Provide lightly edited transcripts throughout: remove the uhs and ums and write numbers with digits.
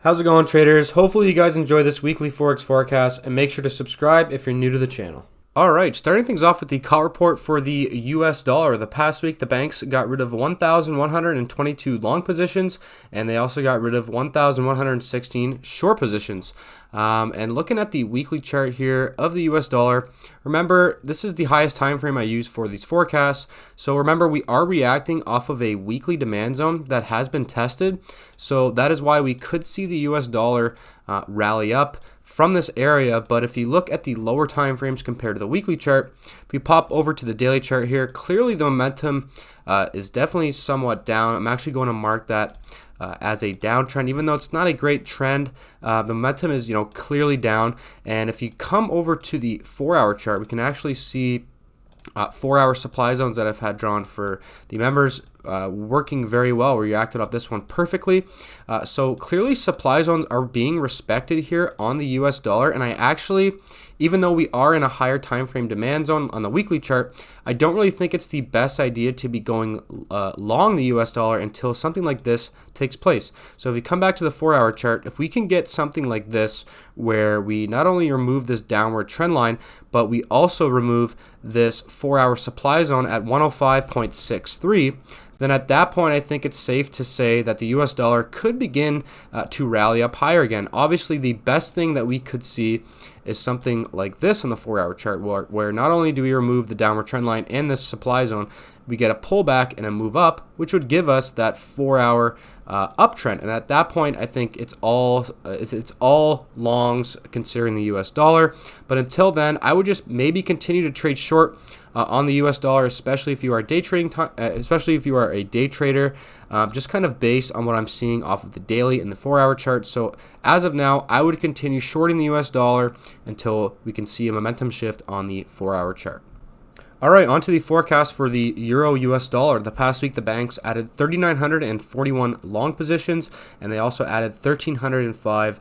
How's it going, traders? Hopefully you guys enjoy this weekly Forex forecast, and make sure to subscribe if you're new to the channel. Alright, starting things off with the Cot Report for the US dollar. The past week, the banks got rid of 1,122 long positions, and they also got rid of 1,116 short positions. And looking at the weekly chart here of the US dollar, remember, this is the highest time frame I use for these forecasts. So remember, we are reacting off of a weekly demand zone that has been tested. So that is why we could see the US dollar rally up from this area. But if you look at the lower time frames compared to the weekly chart, if you pop over to the daily chart here, clearly the momentum is definitely somewhat down. I'm actually going to mark that as a downtrend, even though it's not a great trend. The momentum is, clearly down. And if you come over to the 4-hour chart, we can actually see 4-hour supply zones that I've had drawn for the members working very well. We reacted off this one perfectly. So clearly supply zones are being respected here on the US dollar. And I actually, even though we are in a higher time frame demand zone on the weekly chart, I don't really think it's the best idea to be going long the US dollar until something like this takes place. So if we come back to the 4-hour chart, if we can get something like this where we not only remove this downward trend line, but we also remove this 4-hour supply zone at 105.63, then at that point, I think it's safe to say that the US dollar could begin to rally up higher again. Obviously, the best thing that we could see is something like this on the 4-hour chart, where not only do we remove the downward trend line and this supply zone, we get a pullback and a move up, which would give us that 4-hour uptrend. And at that point, I think it's all longs considering the US dollar. But until then, I would just maybe continue to trade short on the US dollar, especially if you are day trading, especially if you are a day trader, just kind of based on what I'm seeing off of the daily and the 4-hour chart. So as of now, I would continue shorting the US dollar until we can see a momentum shift on the 4-hour chart. All right, on to the forecast for the Euro US dollar. The past week, the banks added 3,941 long positions, and they also added 1,305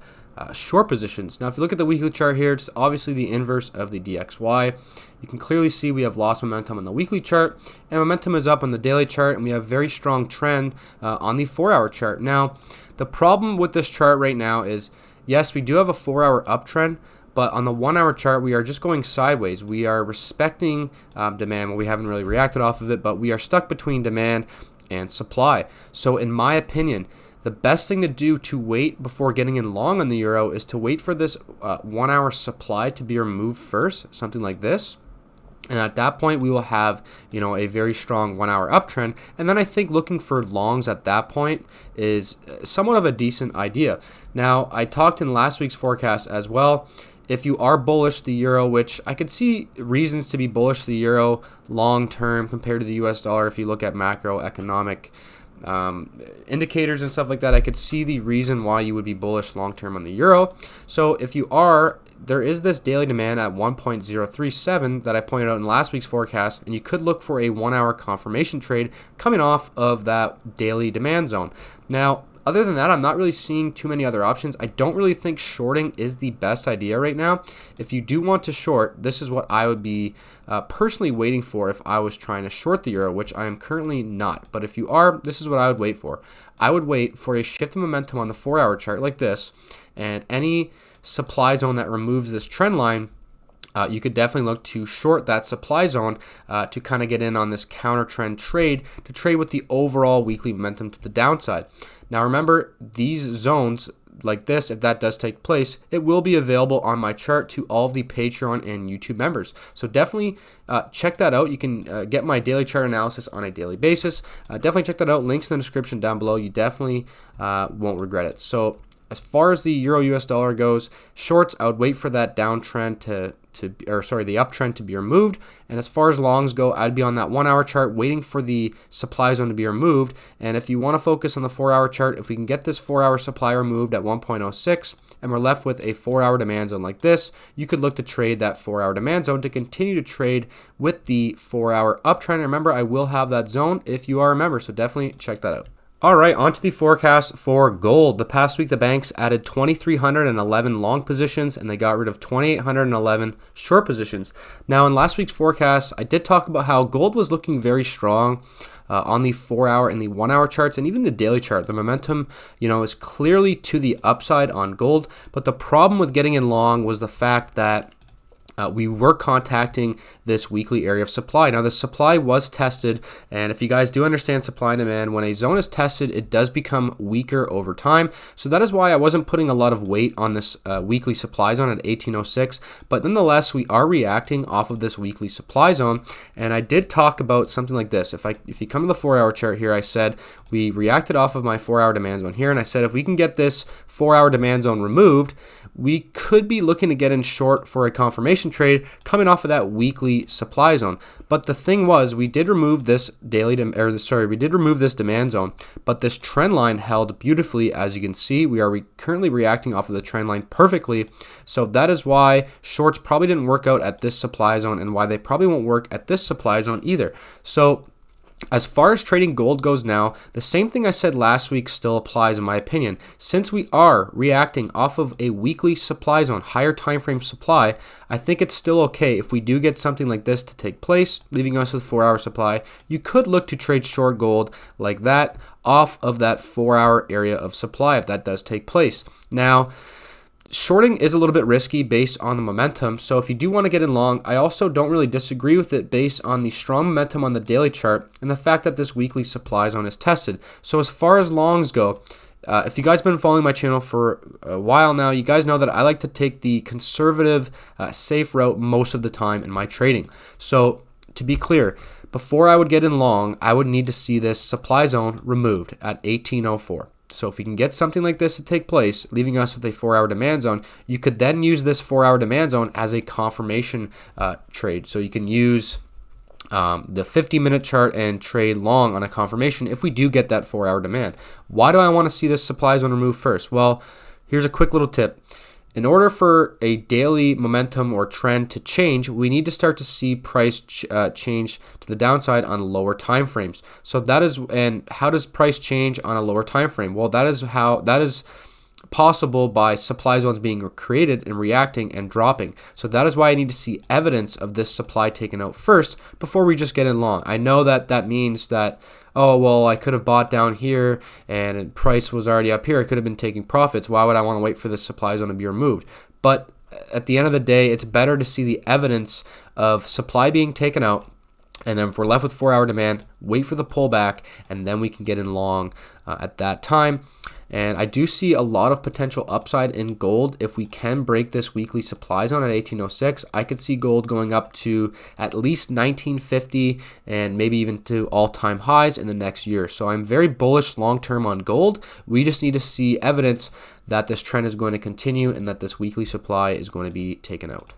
short positions. Now, if you look at the weekly chart here, it's obviously the inverse of the DXY. You can clearly see we have lost momentum on the weekly chart, and momentum is up on the daily chart, and we have very strong trend on the 4-hour chart. Now, the problem with this chart right now is, yes, we do have a 4-hour uptrend, but on the 1-hour chart, we are just going sideways. We are respecting demand. Well, we haven't really reacted off of it, but we are stuck between demand and supply. So in my opinion, the best thing to do to wait before getting in long on the euro is to wait for this 1-hour supply to be removed first, something like this. And at that point, we will have, a very strong 1-hour uptrend. And then I think looking for longs at that point is somewhat of a decent idea. Now, I talked in last week's forecast as well. If you are bullish the euro, which I could see reasons to be bullish the euro long term compared to the US dollar, if you look at macroeconomic indicators and stuff like that, I could see the reason why you would be bullish long term on the euro. So if you are, there is this daily demand at 1.037 that I pointed out in last week's forecast, and you could look for a 1-hour confirmation trade coming off of that daily demand zone. Now, other than that, I'm not really seeing too many other options. I don't really think shorting is the best idea right now. If you do want to short, this is what I would be personally waiting for if I was trying to short the euro, which I am currently not. But if you are, this is what I would wait for. I would wait for a shift of momentum on the 4-hour chart like this, and any supply zone that removes this trend line, you could definitely look to short that supply zone to kind of get in on this counter trend trade, to trade with the overall weekly momentum to the downside. Now remember, these zones like this, if that does take place, it will be available on my chart to all of the Patreon and YouTube members. So definitely check that out. You can get my daily chart analysis on a daily basis. Definitely check that out. Links in the description down below. You definitely won't regret it. So as far as the Euro US dollar goes, shorts, I would wait for that downtrend the uptrend to be removed. And as far as longs go, I'd be on that 1-hour chart waiting for the supply zone to be removed. And if you want to focus on the 4-hour chart, if we can get this 4-hour supply removed at 1.06 and we're left with a 4-hour demand zone like this, you could look to trade that 4-hour demand zone to continue to trade with the 4-hour uptrend. Remember, I will have that zone if you are a member, so definitely check that out. All right, on to the forecast for gold. The past week, the banks added 2,311 long positions, and they got rid of 2,811 short positions. Now, in last week's forecast, I did talk about how gold was looking very strong on the 4-hour and the 1-hour charts, and even the daily chart. The momentum, is clearly to the upside on gold, but the problem with getting in long was the fact that we were contacting this weekly area of supply. Now, the supply was tested, and if you guys do understand supply and demand, when a zone is tested, it does become weaker over time. So that is why I wasn't putting a lot of weight on this weekly supply zone at 1806, but nonetheless, we are reacting off of this weekly supply zone, and I did talk about something like this. If you come to the 4-hour chart here, I said we reacted off of my 4-hour demand zone here, and I said if we can get this 4-hour demand zone removed, we could be looking to get in short for a confirmation trade coming off of that weekly supply zone. But the thing was, we did remove this we did remove this demand zone, but this trend line held beautifully. As you can see, we are currently reacting off of the trend line perfectly. So that is why shorts probably didn't work out at this supply zone, and why they probably won't work at this supply zone either. So as far as trading gold goes now, the same thing I said last week still applies in my opinion. Since we are reacting off of a weekly supply zone, higher time frame supply, I think it's still okay if we do get something like this to take place, leaving us with 4-hour supply. You could look to trade short gold like that off of that 4-hour area of supply if that does take place. Now, shorting is a little bit risky based on the momentum, so if you do want to get in long, I also don't really disagree with it based on the strong momentum on the daily chart and the fact that this weekly supply zone is tested. So as far as longs go, if you guys have been following my channel for a while now, you guys know that I like to take the conservative, safe route most of the time in my trading. So to be clear, before I would get in long, I would need to see this supply zone removed at 1804. So if we can get something like this to take place, leaving us with a 4-hour demand zone, you could then use this 4-hour demand zone as a confirmation trade. So you can use the 50-minute chart and trade long on a confirmation if we do get that 4-hour demand. Why do I want to see this supply zone removed first? Well, here's a quick little tip. In order for a daily momentum or trend to change, we need to start to see price change to the downside on lower time frames. So that is, and how does price change on a lower time frame? Well, that is possible by supply zones being created and reacting and dropping. So that is why I need to see evidence of this supply taken out first before we just get in long. I know that means that, oh, well, I could have bought down here and price was already up here. I could have been taking profits. Why would I want to wait for this supply zone to be removed? But at the end of the day, it's better to see the evidence of supply being taken out. And then if we're left with 4-hour demand, wait for the pullback, and then we can get in long at that time. And I do see a lot of potential upside in gold if we can break this weekly supply zone at 1806. I could see gold going up to at least 1950 and maybe even to all-time highs in the next year. So I'm very bullish long-term on gold. We just need to see evidence that this trend is going to continue and that this weekly supply is going to be taken out.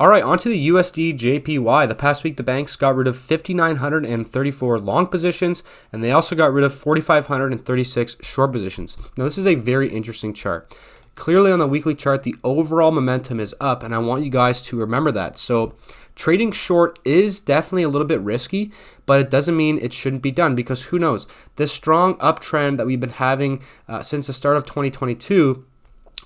All right, on to the USD JPY. The past week, the banks got rid of 5,934 long positions, and they also got rid of 4,536 short positions. Now, this is a very interesting chart. Clearly on the weekly chart, the overall momentum is up, and I want you guys to remember that. So trading short is definitely a little bit risky, but it doesn't mean it shouldn't be done, because who knows? This strong uptrend that we've been having since the start of 2022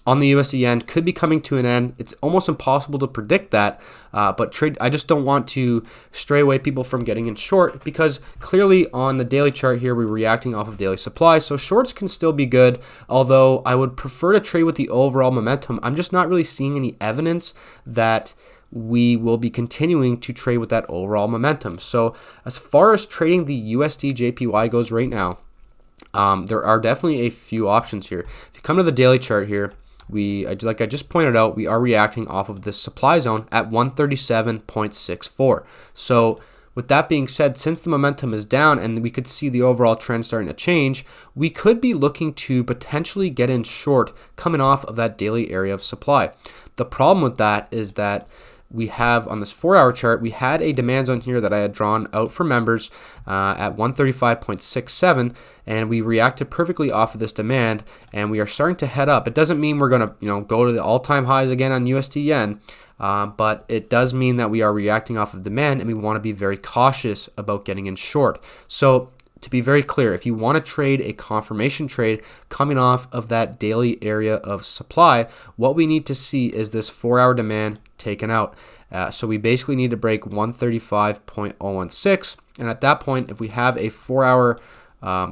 on the USD yen could be coming to an end. It's almost impossible to predict that, but I just don't want to stray away people from getting in short, because clearly on the daily chart here, we're reacting off of daily supply. So shorts can still be good, although I would prefer to trade with the overall momentum. I'm just not really seeing any evidence that we will be continuing to trade with that overall momentum. So as far as trading the USD JPY goes right now, there are definitely a few options here. If you come to the daily chart here, like I just pointed out, we are reacting off of this supply zone at 137.64. So with that being said, since the momentum is down and we could see the overall trend starting to change, we could be looking to potentially get in short coming off of that daily area of supply. The problem with that is that we have on this 4-hour chart, we had a demand zone here that I had drawn out for members at 135.67, and we reacted perfectly off of this demand, and we are starting to head up. It doesn't mean we're going to go to the all-time highs again on USD yen, but it does mean that we are reacting off of demand, and we want to be very cautious about getting in short. So to be very clear, if you want to trade a confirmation trade coming off of that daily area of supply, what we need to see is this 4-hour demand taken out. So we basically need to break 135.016, and at that point, if we have a 4-hour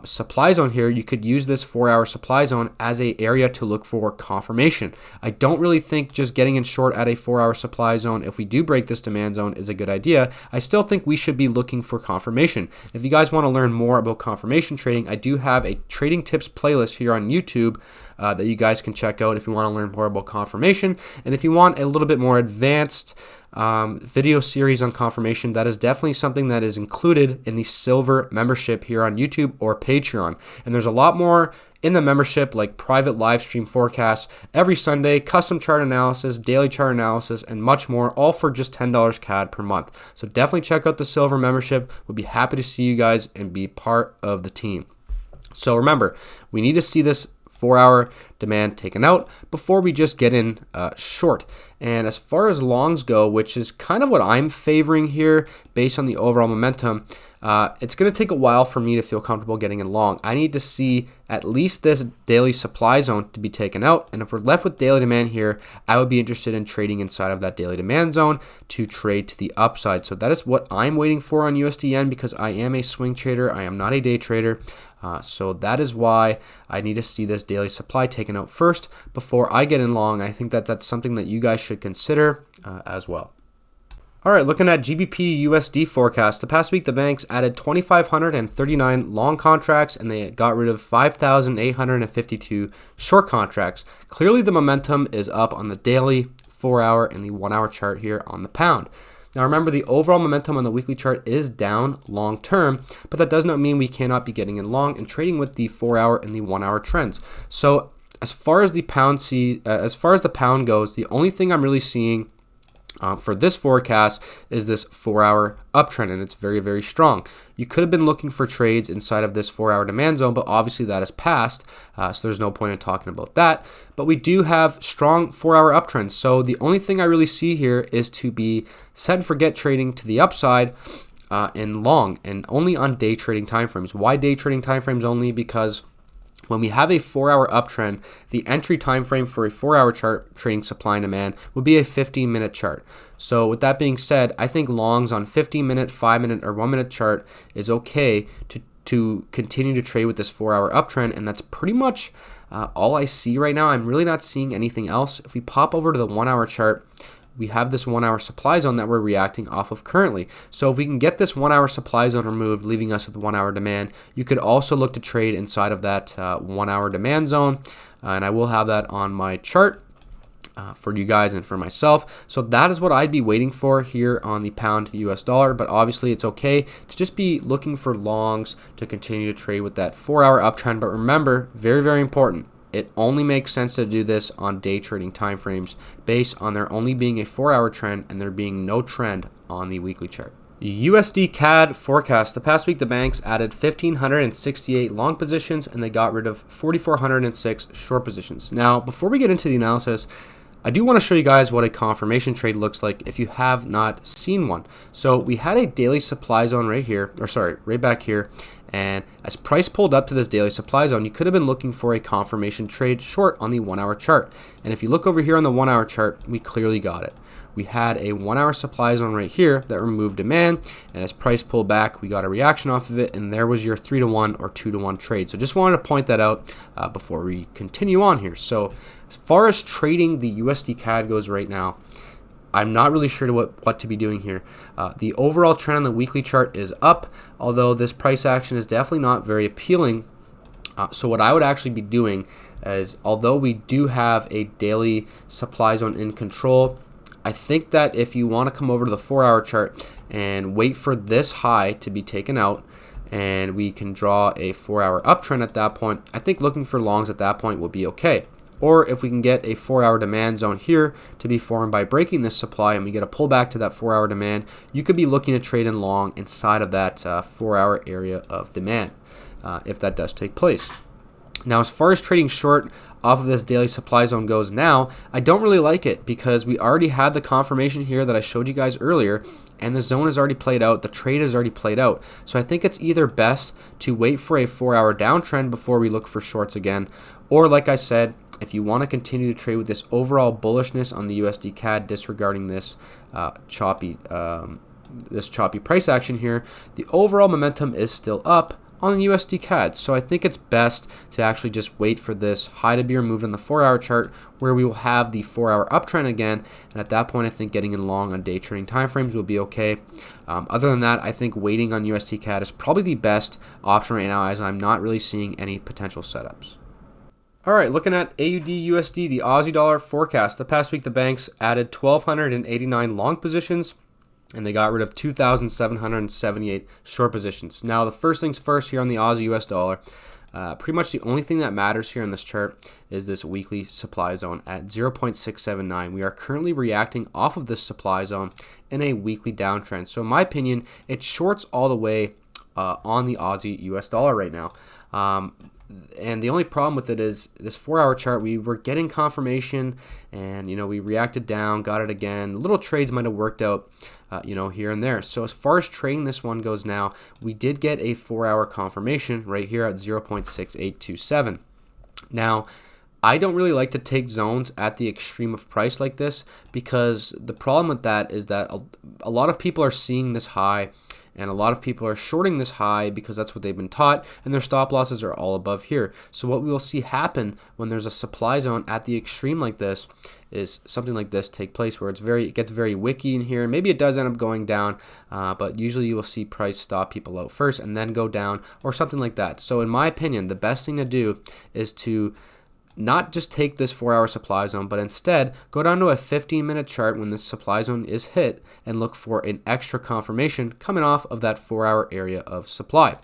supply zone here, you could use this 4-hour supply zone as a area to look for confirmation. I don't really think just getting in short at a 4-hour supply zone, if we do break this demand zone, is a good idea. I still think we should be looking for confirmation. If you guys want to learn more about confirmation trading, I do have a trading tips playlist here on YouTube that you guys can check out if you want to learn more about confirmation. And if you want a little bit more advanced video series on confirmation, that is definitely something that is included in the silver membership here on YouTube or Patreon. And there's a lot more in the membership, like private live stream forecasts every Sunday, custom chart analysis, daily chart analysis, and much more, all for just $10 CAD per month. So definitely check out the silver membership. We'll be happy to see you guys and be part of the team. So remember, we need to see this 4-hour demand taken out before we just get in short. And as far as longs go, which is kind of what I'm favoring here based on the overall momentum, it's going to take a while for me to feel comfortable getting in long. I need to see at least this daily supply zone to be taken out. And if we're left with daily demand here, I would be interested in trading inside of that daily demand zone to trade to the upside. So that is what I'm waiting for on USDN, because I am a swing trader. I am not a day trader. So that is why I need to see this daily supply taken out first before I get in long. I think that that's something that you guys should consider as well. All right, looking at GBPUSD forecast. The past week, the banks added 2,539 long contracts and they got rid of 5,852 short contracts. Clearly, the momentum is up on the daily, 4-hour, and the 1-hour chart here on the pound. Now remember, the overall momentum on the weekly chart is down long term, but that does not mean we cannot be getting in long and trading with the 4-hour and the 1-hour trends. So as far as the pound goes, the only thing I'm really seeing for this forecast is this 4-hour uptrend, and it's very, very strong. You could have been looking for trades inside of this 4-hour demand zone, but obviously that has passed, so there's no point in talking about that. But we do have strong 4-hour uptrends, so the only thing I really see here is to be set and forget trading to the upside in long, and only on day trading timeframes. Why day trading timeframes only? Because when we have a 4-hour uptrend, the entry time frame for a 4-hour chart trading supply and demand would be a 15-minute chart. So with that being said, I think longs on 15-minute, 5-minute, or 1-minute chart is okay to continue to trade with this 4-hour uptrend, and that's pretty much all I see right now. I'm really not seeing anything else. If we pop over to the 1-hour chart, we have this 1-hour supply zone that we're reacting off of currently. So if we can get this 1-hour supply zone removed, leaving us with 1-hour demand, you could also look to trade inside of that 1-hour demand zone. And I will have that on my chart for you guys and for myself. So that is what I'd be waiting for here on the pound US dollar. But obviously it's okay to just be looking for longs to continue to trade with that 4-hour uptrend. But remember, very, very important, it only makes sense to do this on day trading timeframes based on there only being a 4-hour trend and there being no trend on the weekly chart. USD CAD forecast. The past week, the banks added 1,568 long positions and they got rid of 4,406 short positions. Now, before we get into the analysis, I do want to show you guys what a confirmation trade looks like if you have not seen one. So we had a daily supply zone right here, right back here. And as price pulled up to this daily supply zone, you could have been looking for a confirmation trade short on the 1-hour chart. And if you look over here on the 1-hour chart, we clearly got it. We had a 1-hour supply zone right here that removed demand, and as price pulled back, we got a reaction off of it, and there was your 3-to-1 or 2-to-1 trade. So just wanted to point that out before we continue on here. So as far as trading the USD CAD goes right now, I'm not really sure what to be doing here. The overall trend on the weekly chart is up, although this price action is definitely not very appealing. So what I would actually be doing is, although we do have a daily supply zone in control, I think that if you want to come over to the 4-hour chart and wait for this high to be taken out, and we can draw a 4-hour uptrend at that point, I think looking for longs at that point would be okay. Or if we can get a 4-hour demand zone here to be formed by breaking this supply and we get a pullback to that 4-hour demand, you could be looking to trade in long inside of that 4-hour area of demand if that does take place. Now, as far as trading short off of this daily supply zone goes now, I don't really like it because we already had the confirmation here that I showed you guys earlier, and the zone has already played out, the trade has already played out. So I think it's either best to wait for a 4-hour downtrend before we look for shorts again, or like I said, if you want to continue to trade with this overall bullishness on the USD CAD, disregarding this choppy price action here, the overall momentum is still up on the USD CAD. So I think it's best to actually just wait for this high to be removed on the 4-hour chart, where we will have the 4-hour uptrend again, and at that point I think getting in long on day trading timeframes will be okay. Other than that, I think waiting on USD CAD is probably the best option right now, as I'm not really seeing any potential setups. Alright, looking at AUD USD, the Aussie dollar forecast. The past week the banks added 1,289 long positions, and they got rid of 2,778 short positions. Now, the first things first here on the Aussie US dollar, pretty much the only thing that matters here on this chart is this weekly supply zone at 0.679. We are currently reacting off of this supply zone in a weekly downtrend. So in my opinion, it shorts all the way on the Aussie US dollar right now. And the only problem with it is this 4-hour chart, we were getting confirmation, and we reacted down, got it again. Little trades might have worked out here and there. So as far as trading this one goes now, we did get a 4-hour confirmation right here at 0.6827. Now, I don't really like to take zones at the extreme of price like this, because the problem with that is that a lot of people are seeing this high, and a lot of people are shorting this high because that's what they've been taught, and their stop losses are all above here. So what we will see happen when there's a supply zone at the extreme like this is something like this take place, where it gets very wicky in here. Maybe it does end up going down, but usually you will see price stop people out first and then go down, or something like that. So in my opinion, the best thing to do is to not just take this 4-hour supply zone, but instead go down to a 15-minute chart when this supply zone is hit and look for an extra confirmation coming off of that 4-hour area of supply.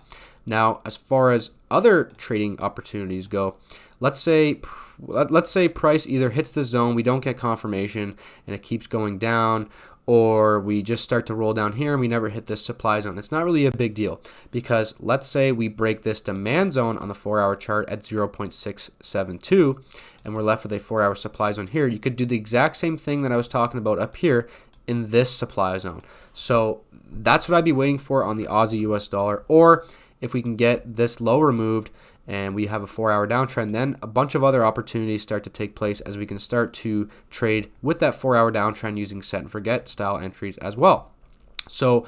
Now, as far as other trading opportunities go, let's say price either hits the zone, we don't get confirmation, and it keeps going down, or we just start to roll down here and we never hit this supply zone. It's not really a big deal, because let's say we break this demand zone on the 4-hour chart at 0.672 and we're left with a 4-hour supply zone here. You could do the exact same thing that I was talking about up here in this supply zone. So that's what I'd be waiting for on the Aussie US dollar. Or if we can get this low removed and we have a 4-hour downtrend, then a bunch of other opportunities start to take place, as we can start to trade with that 4-hour downtrend using set and forget style entries as well. So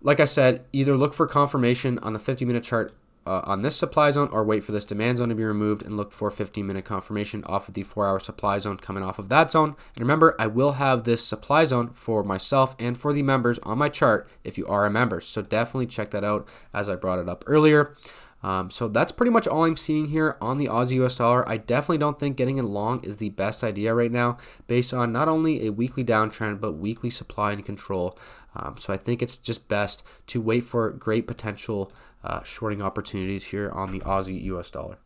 like I said, either look for confirmation on the 50-minute chart on this supply zone, or wait for this demand zone to be removed and look for 15-minute confirmation off of the 4-hour supply zone coming off of that zone. And remember, I will have this supply zone for myself and for the members on my chart if you are a member. So definitely check that out, as I brought it up earlier. So that's pretty much all I'm seeing here on the Aussie US dollar. I definitely don't think getting in long is the best idea right now, based on not only a weekly downtrend, but weekly supply and control. So I think it's just best to wait for great potential shorting opportunities here on the Aussie US dollar.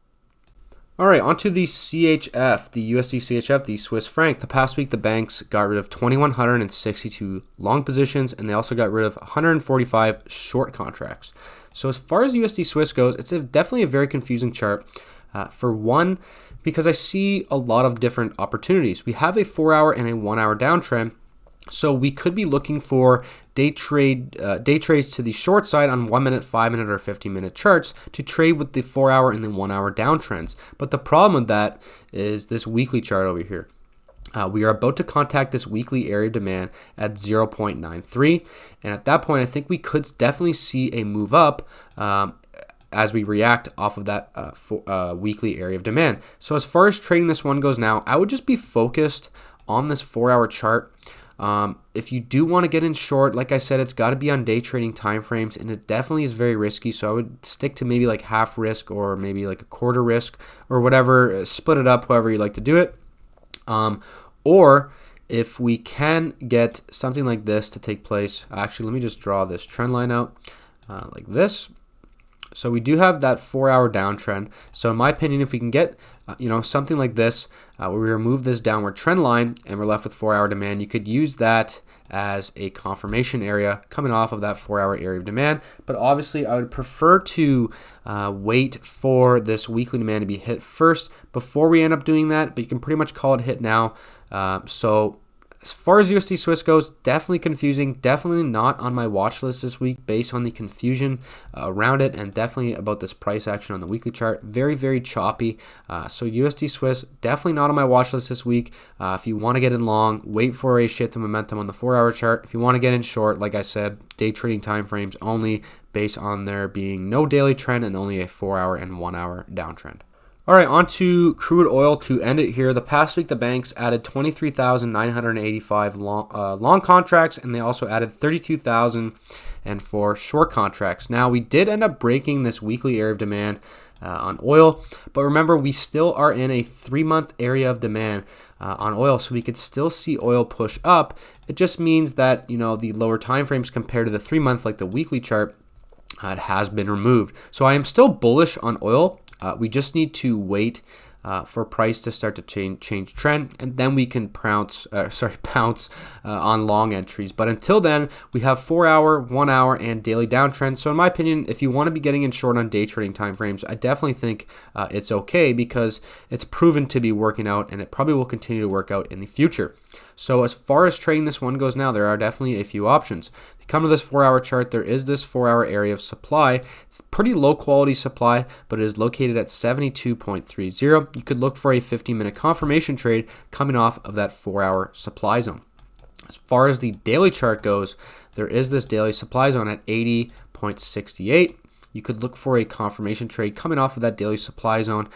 All right, onto the CHF, the USD CHF, the Swiss franc. The past week, the banks got rid of 2,162 long positions, and they also got rid of 145 short contracts. So as far as USD Swiss goes, it's definitely a very confusing chart. For one, because I see a lot of different opportunities. We have a 4-hour and a 1-hour downtrend. So we could be looking for day trades to the short side on 1-minute, 5-minute, or 15-minute charts to trade with the 4-hour and the 1-hour downtrends. But the problem with that is this weekly chart over here. We are about to contact this weekly area of demand at 0.93, and at that point, I think we could definitely see a move up as we react off of that weekly area of demand. So as far as trading this one goes now, I would just be focused on this 4-hour chart. If you do want to get in short, like I said, it's got to be on day trading timeframes, and it definitely is very risky. So I would stick to maybe like half risk, or maybe like a quarter risk, or whatever. Split it up however you like to do it. Or if we can get something like this to take place, actually, let me just draw this trend line out like this. So we do have that 4-hour downtrend. So in my opinion, if we can get something like this, where we remove this downward trend line and we're left with 4-hour demand, you could use that as a confirmation area coming off of that 4-hour area of demand. But obviously, I would prefer to wait for this weekly demand to be hit first before we end up doing that. But you can pretty much call it hit now. So as far as USD Swiss goes, definitely confusing, definitely not on my watch list this week based on the confusion around it, and definitely about this price action on the weekly chart. Very, very choppy. So USD Swiss, definitely not on my watch list this week. If you want to get in long, wait for a shift in momentum on the 4-hour chart. If you want to get in short, like I said, day trading timeframes only based on there being no daily trend and only a 4-hour and 1-hour downtrend. All right, on to crude oil to end it here. The past week, the banks added 23,985 long contracts, and they also added 32,004 short contracts. Now, we did end up breaking this weekly area of demand on oil, but remember, we still are in a 3-month area of demand on oil, so we could still see oil push up. It just means that, the lower time frames compared to the 3-month, like the weekly chart, it has been removed. So I am still bullish on oil. We just need to wait for price to start to change trend, and then we can pounce on long entries. But until then, we have 4-hour, 1-hour, and daily downtrends. So in my opinion, if you want to be getting in short on day trading timeframes, I definitely think it's okay because it's proven to be working out, and it probably will continue to work out in the future. So as far as trading this one goes now, there are definitely a few options. If you come to this 4-hour chart, there is this 4-hour area of supply. It's pretty low quality supply, but it is located at 72.30. You could look for a 15-minute confirmation trade coming off of that 4-hour supply zone. As far as the daily chart goes, there is this daily supply zone at 80.68. You could look for a confirmation trade coming off of that daily supply zone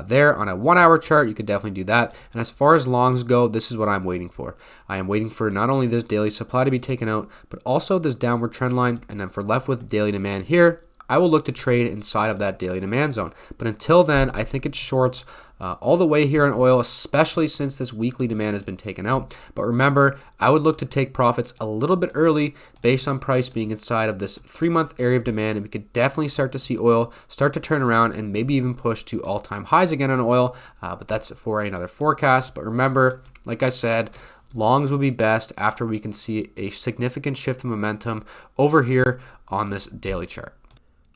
there on a 1-hour chart. You could definitely do that. And as far as longs go, this is what I'm waiting for. I am waiting for not only this daily supply to be taken out, but also this downward trend line. And then for left with daily demand here, I will look to trade inside of that daily demand zone. But until then, I think it's shorts all the way here on oil, especially since this weekly demand has been taken out. But remember, I would look to take profits a little bit early based on price being inside of this 3-month area of demand, and we could definitely start to see oil start to turn around and maybe even push to all-time highs again on oil. But that's for another forecast. But remember, like I said, longs will be best after we can see a significant shift in momentum over here on this daily chart.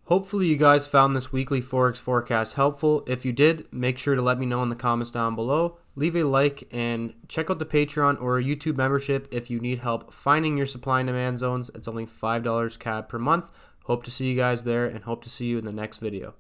Hopefully you guys found this weekly Forex forecast helpful. If you did, make sure to let me know in the comments down below. Leave a like and check out the Patreon or YouTube membership if you need help finding your supply and demand zones. It's only $5 CAD per month. Hope to see you guys there and hope to see you in the next video.